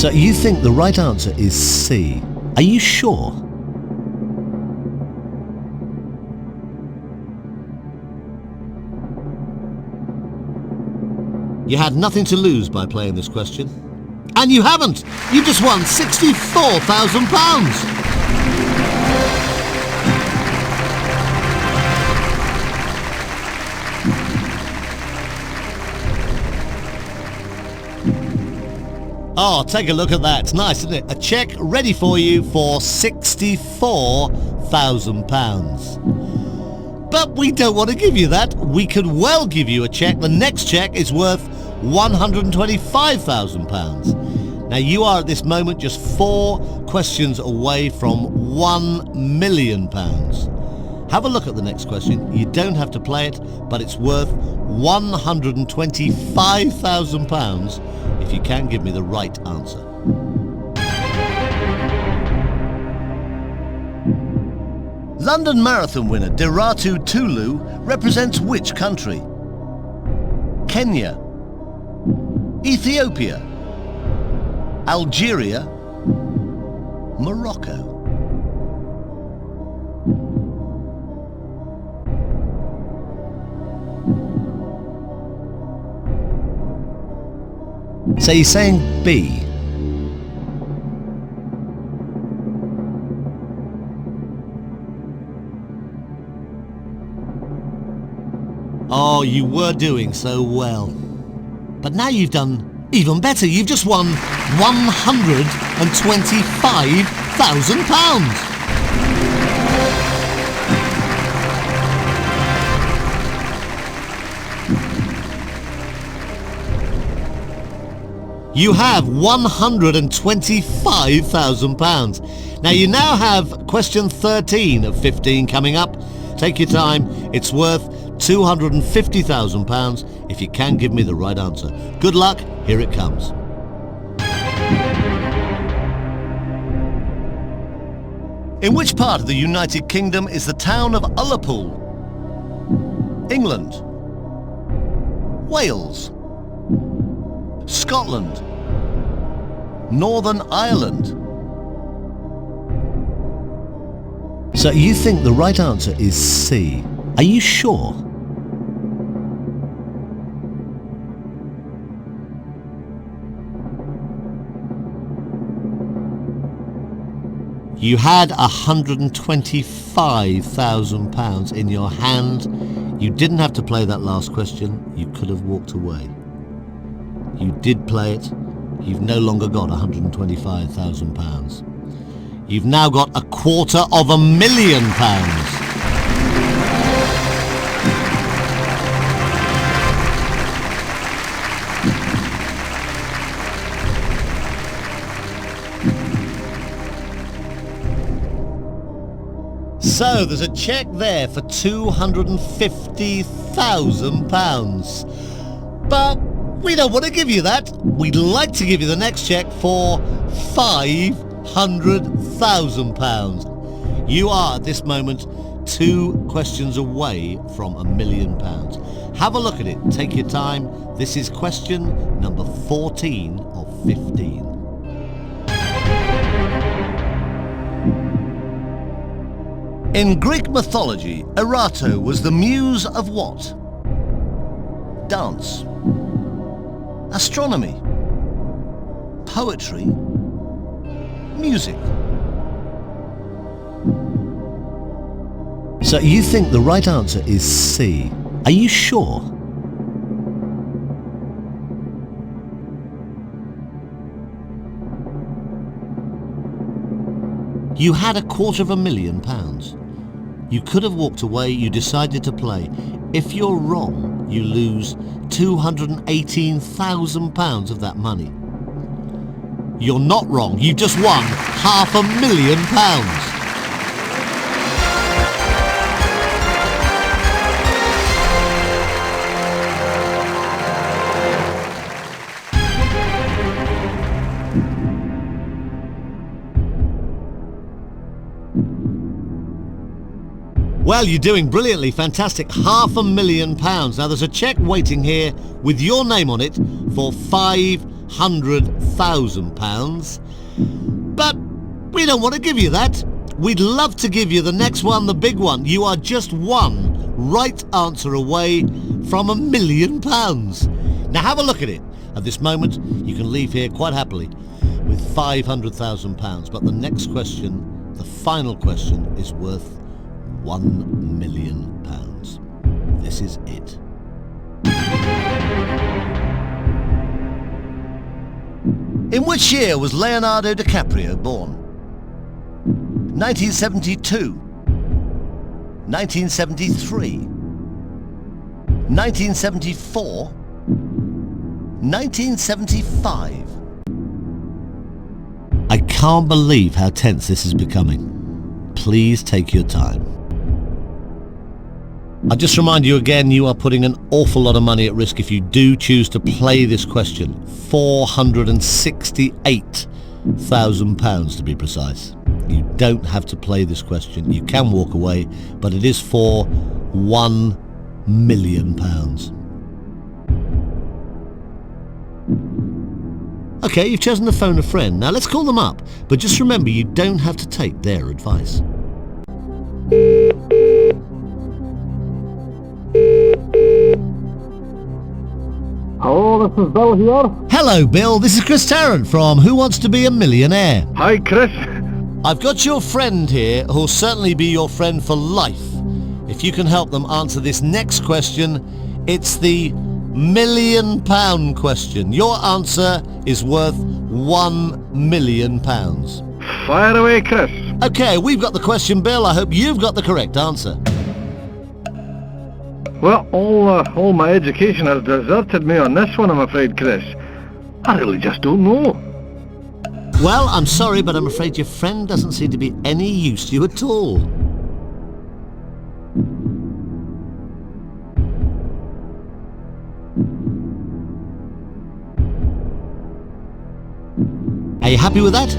So you think the right answer is C. Are you sure? You had nothing to lose by playing this question. And you haven't! You just won £64,000! Oh, take a look at that. It's nice, isn't it? A cheque ready for you for £64,000. But we don't want to give you that. We could well give you a cheque. The next cheque is worth £125,000. Now you are at this moment just 4 questions away from £1 million. Have a look at the next question. You don't have to play it, but it's worth £125,000 if you can give me the right answer. London Marathon winner Deratu Tulu represents which country? Kenya, Ethiopia, Algeria, Morocco. So you're saying B? Oh, you were doing so well. But now you've done even better. You've just won £125,000. You have £125,000. Now you now have question 13 of 15 coming up. Take your time. It's worth £250,000 if you can give me the right answer. Good luck. Here it comes. In which part of the United Kingdom is the town of Ullapool? England, Wales, Scotland, Northern Ireland. So you think the right answer is C. Are you sure? You had £125,000 in your hand. You didn't have to play that last question. You could have walked away. You did play it. You've no longer got £125,000. You've now got £250,000. So there's a cheque there for £250,000. But we don't want to give you that. We'd like to give you the next cheque for £500,000. You are at this moment 2 questions away from £1 million. Have a look at it. Take your time. This is question number 14 of 15. In Greek mythology, Erato was the muse of what? Dance, astronomy, poetry, music. So you think the right answer is C. Are you sure? You had £250,000. You could have walked away. You decided to play. If you're wrong, you lose £218,000 of that money. You're not wrong. You just won £500,000. Well, you're doing brilliantly. Fantastic. £500,000. Now, there's a cheque waiting here with your name on it for £500,000. £400,000. But we don't want to give you that. We'd love to give you the next one, the big one. You are just one right answer away from £1 million. Now have a look at it. At this moment, you can leave here quite happily with £500,000. But the next question, the final question, is worth £1 million. This is it. In which year was Leonardo DiCaprio born? 1972, 1973, 1974, 1975. I can't believe how tense this is becoming. Please take your time. I'll just remind you again, you are putting an awful lot of money at risk if you do choose to play this question. £468,000 to be precise. You don't have to play this question. You can walk away, but it is for £1 million. Okay, you've chosen to phone a friend. Now let's call them up. But just remember, you don't have to take their advice. Hello, this is Bill here. Hello, Bill. This is Chris Tarrant from Who Wants to Be a Millionaire? Hi, Chris. I've got your friend here who'll certainly be your friend for life. If you can help them answer this next question, it's the £1 million question. Your answer is worth £1 million. Fire away, Chris. Okay, we've got the question, Bill. I hope you've got the correct answer. Well, all my education has deserted me on this one, I'm afraid, Chris. I really just don't know. Well, I'm sorry, but I'm afraid your friend doesn't seem to be any use to you at all. Are you happy with that?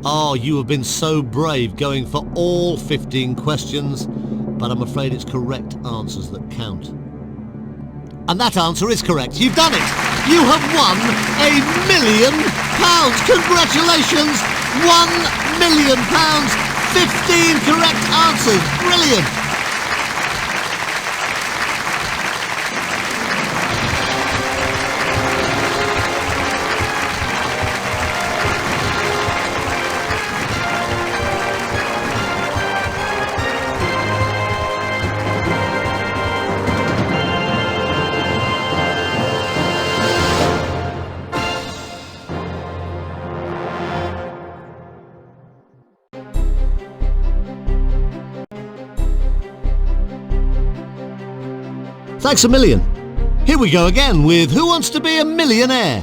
Oh, you have been so brave going for all 15 questions, but I'm afraid it's correct answers that count. And that answer is correct. You've done it! You have won £1 million! Congratulations! £1 million! 15 correct answers! Brilliant! Thanks a million. Here we go again with Who Wants to Be a Millionaire?